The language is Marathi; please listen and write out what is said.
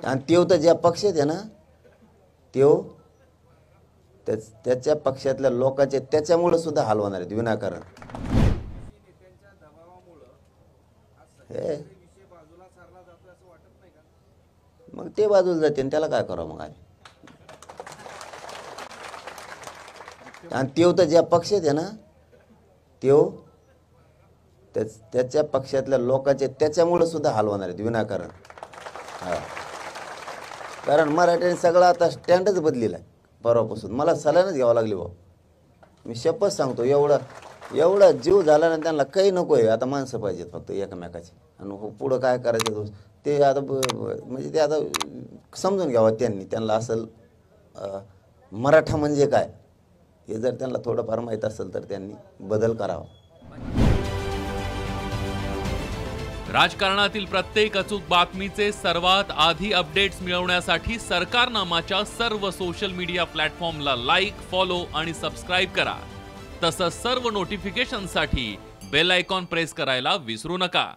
आणि त्यो तर ज्या पक्षात आहे ना त्यो त्याच्या पक्षातल्या लोकांचे त्याच्यामुळे सुद्धा हाल होणार आहेत विनाकारण। हे मग ते बाजूला जाते त्याला काय करावं मग आम्ही। आणि त्यो तर ज्या पक्षात आहे ना त्यो त्याच्या पक्षातल्या लोकांचे त्याच्यामुळे सुद्धा हाल होणार आहेत विनाकारण। हा कारण मराठ्याने सगळा आता स्टँडच बदलेला आहे परवापासून। मला सलानच घ्यावं लागली भाऊ, मी शपथ सांगतो। एवढा जीव झाला ना त्यांना काही नको आहे आता, माणसं पाहिजेत फक्त एकमेकाचे। आणि पुढं काय करायचं ते आता म्हणजे ते आता समजून घ्यावं त्यांना असेल मराठा म्हणजे काय हे जर त्यांना थोडंफार माहीत असेल तर त्यांनी बदल करावा। राजकारणातील प्रत्येक अचूक बातमीचे सर्वात आधी अपडेट्स मिळवण्यासाठी सरकारनामाच्या सर्व सोशल मीडिया प्लॅटफॉर्मला लाईक, फॉलो आणि सबस्क्राईब करा। तसंच सर्व नोटिफिकेशनसाठी बेल आयकॉन प्रेस करायला विसरू नका।